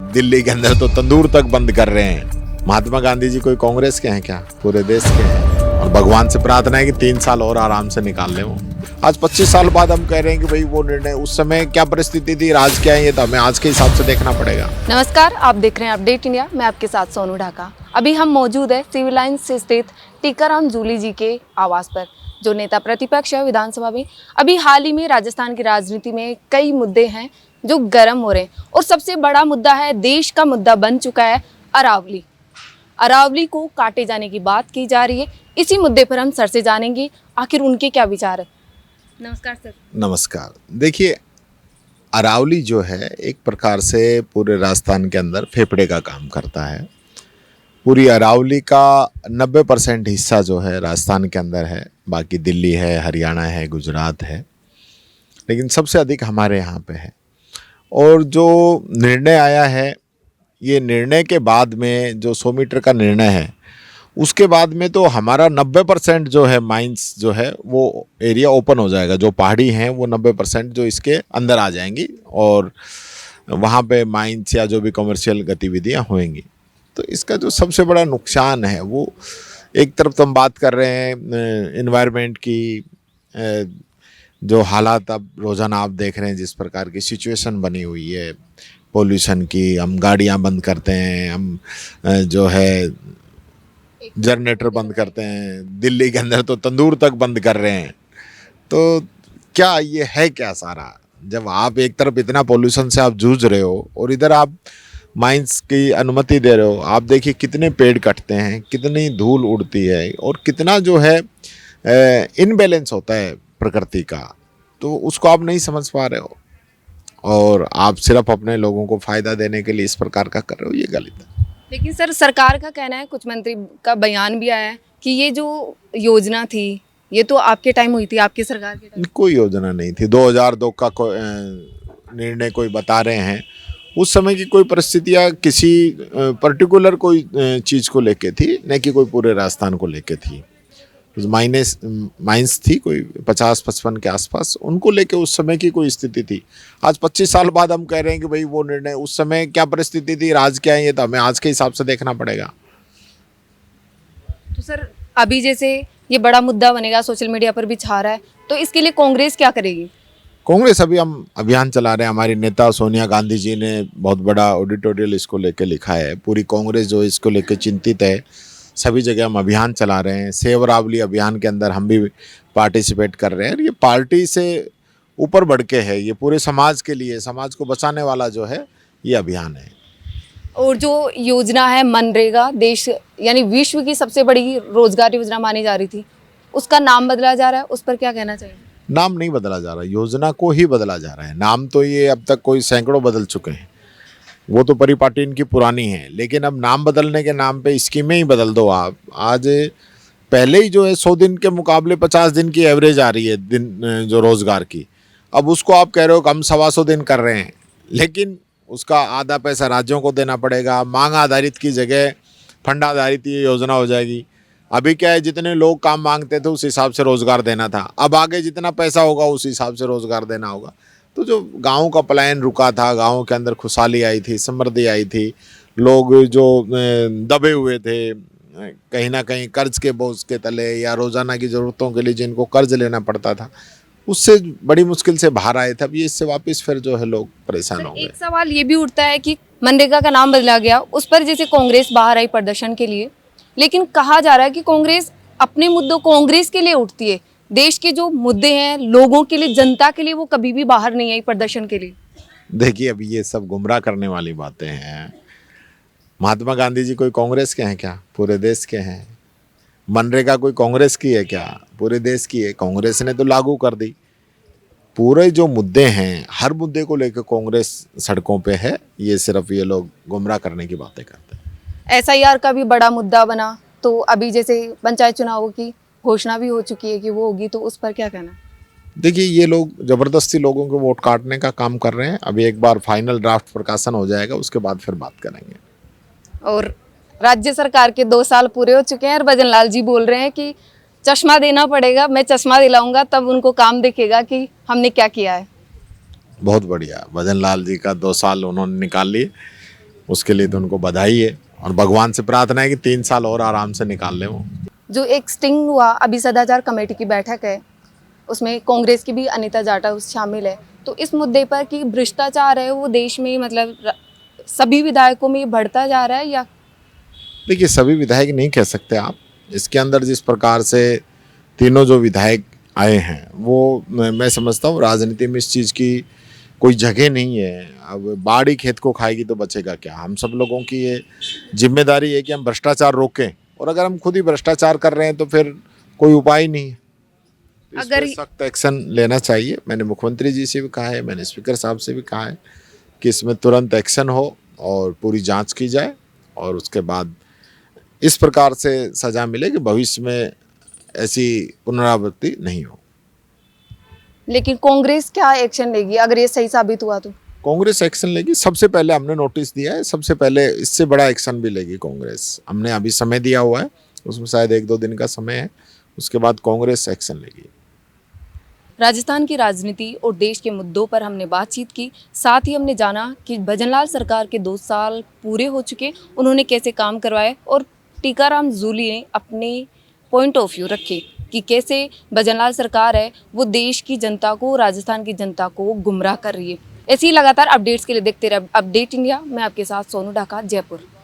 दिल्ली के अंदर तो तंदूर तक बंद कर रहे हैं। महात्मा गांधी जी कोई कांग्रेस के हैं क्या? पूरे देश के हैं। और भगवान से प्रार्थना है कि 3 साल और आराम से निकाल लें वो। आज 25 साल बाद हम कह रहे हैं कि भाई वो निर्णय, उस समय क्या परिस्थिति थी, आज क्या है, ये तो हमें आज के हिसाब से देखना पड़ेगा। नमस्कार, आप देख रहे हैं अपडेट इंडिया। मैं आपके साथ सोनू ढाका। अभी हम मौजूद है सिविल लाइंस से स्थित टीकाराम जूली जी के आवास पर, जो नेता प्रतिपक्ष है विधानसभा में। अभी हाल ही में राजस्थान की राजनीति में कई मुद्दे हैं जो गर्म हो रहे हैं, और सबसे बड़ा मुद्दा है, देश का मुद्दा बन चुका है अरावली। अरावली को काटे जाने की बात की जा रही है। इसी मुद्दे पर हम सर से जानेंगे आखिर उनके क्या विचार है। नमस्कार सर। नमस्कार। देखिए, अरावली जो है एक प्रकार से पूरे राजस्थान के अंदर फेफड़े का काम करता है। पूरी अरावली का 90% हिस्सा जो है राजस्थान के अंदर है, बाकी दिल्ली है, हरियाणा है, गुजरात है, लेकिन सबसे अधिक हमारे यहाँ पे है। और जो निर्णय आया है, ये निर्णय के बाद में जो 100 मीटर का निर्णय है, उसके बाद में तो हमारा 90% जो है माइंस जो है वो एरिया ओपन हो जाएगा। जो पहाड़ी हैं वो 90% जो इसके अंदर आ जाएंगी और वहाँ पे माइंस या जो भी कमर्शियल गतिविधियाँ होंगी। तो इसका जो सबसे बड़ा नुकसान है वो, एक तरफ तो हम बात कर रहे हैं एनवायरनमेंट की, जो हालात अब रोज़ाना आप देख रहे हैं, जिस प्रकार की सिचुएशन बनी हुई है पोल्यूशन की। हम गाड़ियाँ बंद करते हैं, हम जो है जनरेटर बंद करते हैं, दिल्ली के अंदर तो तंदूर तक बंद कर रहे हैं। तो क्या ये है क्या सारा? जब आप एक तरफ इतना पोल्यूशन से आप जूझ रहे हो और इधर आप माइंस की अनुमति दे रहे हो, आप देखिए कितने पेड़ कटते हैं, कितनी धूल उड़ती है और कितना जो है इनबैलेंस होता है प्रकृति का। तो उसको आप नहीं समझ पा रहे हो और आप सिर्फ अपने लोगों को फ़ायदा देने के लिए इस प्रकार का कर रहे हो, ये गलत है। लेकिन सर, सरकार का कहना है, कुछ मंत्री का बयान भी आया है कि ये जो योजना थी ये तो आपके टाइम हुई थी, आपकी सरकार के टाइम। कोई योजना नहीं थी। 2002 का निर्णय कोई बता रहे हैं। उस समय की कोई परिस्थितियाँ किसी पर्टिकुलर कोई चीज़ को लेके थी, न कि कोई पूरे राजस्थान को लेके थी। माइंस थी कोई 50-55 के आसपास, उनको लेके उस समय की कोई स्थिति थी। आज 25 साल बाद हम कह रहे हैं कि भाई वो निर्णय, उस समय क्या परिस्थिति थी, आज क्या है, ये तो हमें आज के हिसाब से देखना पड़ेगा। तो सर, अभी जैसे ये बड़ा मुद्दा बनेगा, सोशल मीडिया पर भी छा रहा है, तो इसके लिए कांग्रेस क्या करेगी? कांग्रेस, अभी हम अभियान चला रहे हैं। हमारी नेता सोनिया गांधी जी ने बहुत बड़ा ऑडिटोरियल इसको लेके लिखा है। पूरी कांग्रेस जो इसको लेके चिंतित है। सभी जगह हम अभियान चला रहे हैं। सेव अरावली अभियान के अंदर हम भी पार्टिसिपेट कर रहे हैं। और ये पार्टी से ऊपर बढ़ के है, ये पूरे समाज के लिए, समाज को बचाने वाला जो है ये अभियान है। और जो योजना है मनरेगा, देश यानी विश्व की सबसे बड़ी रोजगार योजना मानी जा रही थी, उसका नाम बदला जा रहा है, उस पर क्या कहना चाहिए? नाम नहीं बदला जा रहा, योजना को ही बदला जा रहा है। नाम तो ये अब तक कोई सैकड़ों बदल चुके हैं, वो तो परिपाटी इनकी पुरानी है। लेकिन अब नाम बदलने के नाम पे स्कीमें ही बदल दो आप। आज पहले ही जो है 100 दिन के मुकाबले 50 दिन की एवरेज आ रही है दिन जो रोज़गार की। अब उसको आप कह रहे हो कि हम 125 दिन कर रहे हैं, लेकिन उसका आधा पैसा राज्यों को देना पड़ेगा। मांग आधारित की जगह फंड आधारित ये योजना हो जाएगी। अभी क्या है, जितने लोग काम मांगते थे उस हिसाब से रोज़गार देना था, अब आगे जितना पैसा होगा उस हिसाब से रोज़गार देना होगा। तो जो गाँव का पलायन रुका था, गाँव के अंदर खुशहाली आई थी, समृद्धि आई थी, लोग जो दबे हुए थे कहीं ना कहीं कर्ज के बोझ के तले या रोज़ाना की ज़रूरतों के लिए जिनको कर्ज लेना पड़ता था, उससे बड़ी मुश्किल से बाहर आए थे। अब ये इससे वापस फिर जो है लोग परेशान हो गए। एक सवाल ये भी उठता है कि मनरेगा का नाम बदला गया, उस पर जैसे कांग्रेस बाहर आई प्रदर्शन के लिए, लेकिन कहा जा रहा है कि कांग्रेस अपने मुद्दों कांग्रेस के लिए उठती है, देश के जो मुद्दे हैं लोगों के लिए, जनता के लिए, वो कभी भी बाहर नहीं आई प्रदर्शन के लिए। देखिए, अभी ये सब गुमराह करने वाली बातें हैं। महात्मा गांधी जी कोई कांग्रेस के हैं क्या? पूरे देश के हैं। मनरेगा कोई कांग्रेस की है क्या? पूरे देश की है। कांग्रेस ने तो लागू कर दी। पूरे जो मुद्दे हैं, हर मुद्दे को लेकर कांग्रेस सड़कों पे है। ये सिर्फ ये लोग गुमराह करने की बातें करते हैं। SIR का भी बड़ा मुद्दा बना, तो अभी जैसे पंचायत चुनावों की घोषणा भी हो चुकी है कि वो होगी, तो उस पर क्या कहना? देखिए, ये लोग जबरदस्ती लोगों को वोट काटने का काम कर रहे हैं। अभी एक बार फाइनल ड्राफ्ट प्रकाशन हो जाएगा, उसके बाद फिर बात करेंगे। और राज्य सरकार के 2 साल पूरे हो चुके हैं और भजन लाल जी बोल रहे हैं कि चश्मा देना पड़ेगा, मैं चश्मा दिलाऊंगा तब उनको काम दिखेगा कि हमने क्या किया है। बहुत बढ़िया। भजन लाल जी का 2 साल उन्होंने निकाल लिए। उसके लिए तो उनको बधाई है और भगवान से प्रार्थना है कि 3 साल और आराम से निकाल लें वो। जो एक स्टिंग हुआ अभी सदाचार कमेटी की बैठक है, उसमें कांग्रेस की भी अनीता जाटा उस शामिल है, तो इस मुद्दे पर कि भ्रष्टाचार है वो देश में मतलब सभी विधायकों में ये बढ़ता जा रहा है या देखिए, सभी विधायक नहीं कह सकते आप। इसके अंदर जिस प्रकार से तीनों जो विधायक आए हैं वो मैं समझता हूँ राजनीति में इस चीज़ की कोई जगह नहीं है। अब बाड़ी खेत को खाएगी तो बचेगा क्या। हम सब लोगों की ये जिम्मेदारी है कि हम भ्रष्टाचार रोकें, और अगर हम खुद ही भ्रष्टाचार कर रहे हैं तो फिर कोई उपाय नहीं है। तो इस अगर पे सख्त एक्शन लेना चाहिए। मैंने मुख्यमंत्री जी से भी कहा है, मैंने स्पीकर साहब से भी कहा है कि इसमें तुरंत एक्शन हो और पूरी जांच की जाए, और उसके बाद इस प्रकार से सजा मिले कि भविष्य में ऐसी पुनरावृत्ति नहीं हो। लेकिन कांग्रेस क्या एक्शन लेगी अगर ये सही साबित हुआ तो? कांग्रेस एक्शन लेगी। सबसे पहले हमने नोटिस दिया है, सबसे पहले इससे बड़ा एक्शन भी लेगी कांग्रेस। हमने अभी समय दिया हुआ है, उसमें शायद 1-2 दिन का समय है, उसके बाद कांग्रेस एक्शन लेगी। राजस्थान की राजनीति और देश के मुद्दों पर हमने बातचीत की, साथ ही हमने जाना कि भजनलाल सरकार के 2 साल पूरे हो चुके, उन्होंने कैसे काम करवाए और टीकाराम जूली ने अपने पॉइंट ऑफ व्यू रखे कि कैसे भजनलाल सरकार है वो देश की जनता को, राजस्थान की जनता को गुमराह कर रही है। ऐसी ही लगातार अपडेट्स के लिए देखते रहे अपडेट इंडिया। मैं आपके साथ सोनू ढाका, जयपुर।